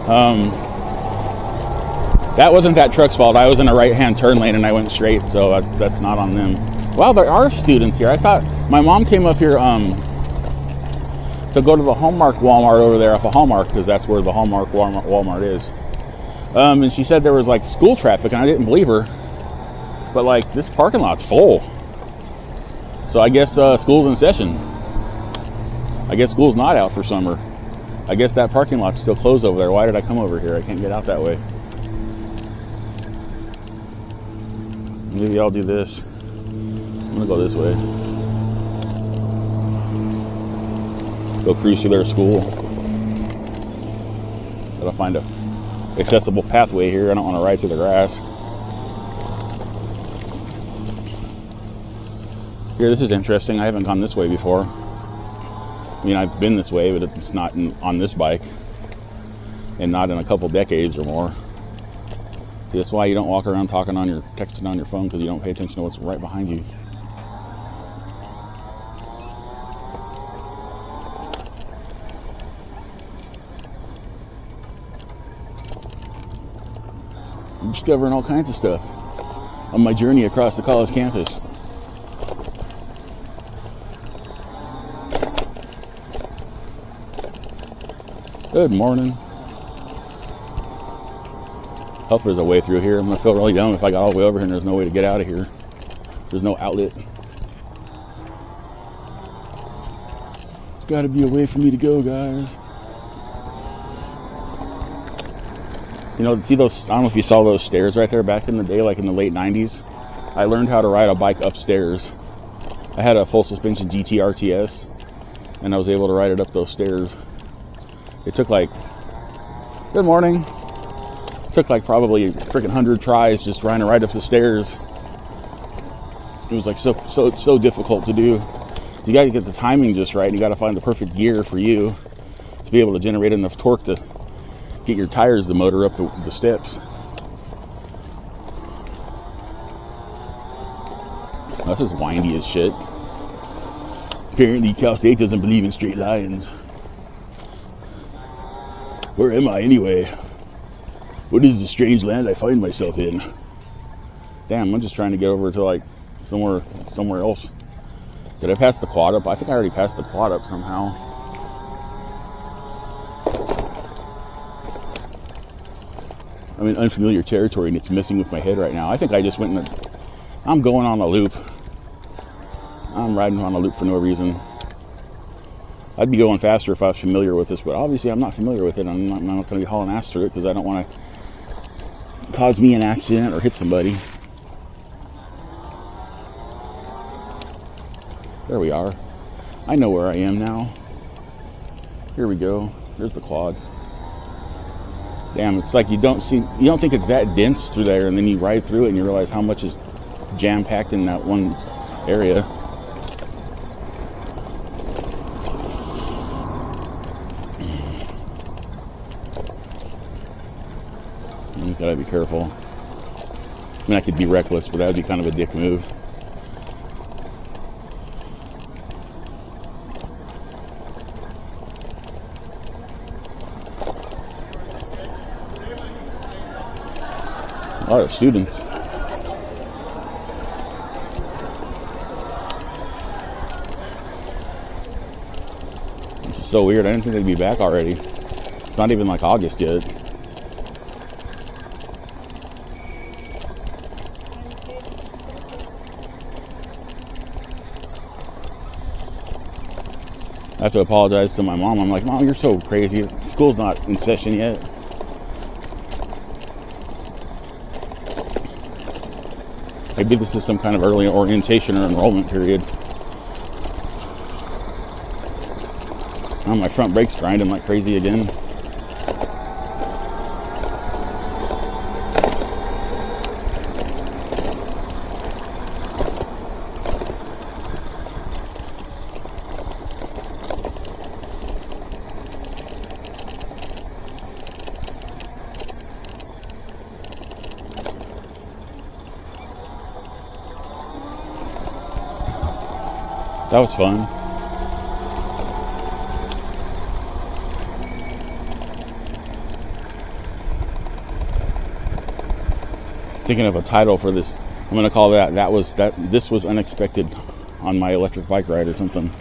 Um, that wasn't that truck's fault. I was in a right-hand turn lane and I went straight, so that's not on them. Wow, there are students here. I thought my mom came up here to go to the Hallmark Walmart over there off of Hallmark, because that's where the Hallmark Walmart is. And she said there was like school traffic, and I didn't believe her. But like, this parking lot's full. So I guess school's in session. I guess school's not out for summer. I guess that parking lot's still closed over there. Why did I come over here? I can't get out that way. Maybe I'll do this. I'm gonna go this way. Go cruise through their school. Gotta find a accessible pathway here. I don't want to ride through the grass. Here, this is interesting. I haven't gone this way before. I mean, I've been this way, but it's not on this bike, and not in a couple decades or more. See, that's why you don't walk around texting on your phone, because you don't pay attention to what's right behind you. I'm discovering all kinds of stuff on my journey across the college campus. Good morning. Hope there's a way through here. I'm gonna feel really dumb if I got all the way over here and there's no way to get out of here. There's no outlet. There's gotta be a way for me to go, guys. You know, see those, I don't know if you saw those stairs right there back in the day, like in the late 90s. I learned how to ride a bike upstairs. I had a full suspension GT RTS, and I was able to ride it up those stairs. It took like, good morning. It took like probably freaking 100 tries just trying to ride up the stairs. It was like so difficult to do. You got to get the timing just right. You got to find the perfect gear for you to be able to generate enough torque to get your tires to motor up the steps. This is windy as shit. Apparently Cal State doesn't believe in straight lines. Where am I anyway? What is the strange land I find myself in? Damn, I'm just trying to get over to like somewhere else. Did I pass the quad up? I think I already passed the quad up somehow. I'm in unfamiliar territory and it's messing with my head right now. I think I just went I'm going on a loop. I'm riding on a loop for no reason. I'd be going faster if I was familiar with this, but obviously I'm not familiar with it. I'm not going to be hauling ass through it because I don't want to cause me an accident or hit somebody. There we are. I know where I am now. Here we go. There's the quad. Damn, it's like you don't think it's that dense through there, and then you ride through it and you realize how much is jam-packed in that one area. You gotta be careful. I mean, I could be reckless, but that would be kind of a dick move. A lot of students. This is so weird. I didn't think they'd be back already. It's not even like August yet. I have to apologize to my mom. I'm like, Mom, you're so crazy. School's not in session yet. Maybe this is some kind of early orientation or enrollment period. Oh, my front brake's grinding like crazy again. That was fun. thinking of a title for this. I'm gonna call this was unexpected on my electric bike ride or something,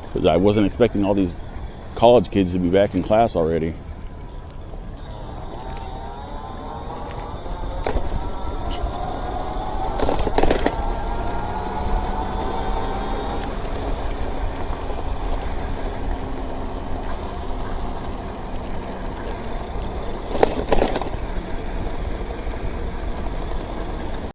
because I wasn't expecting all these college kids to be back in class already.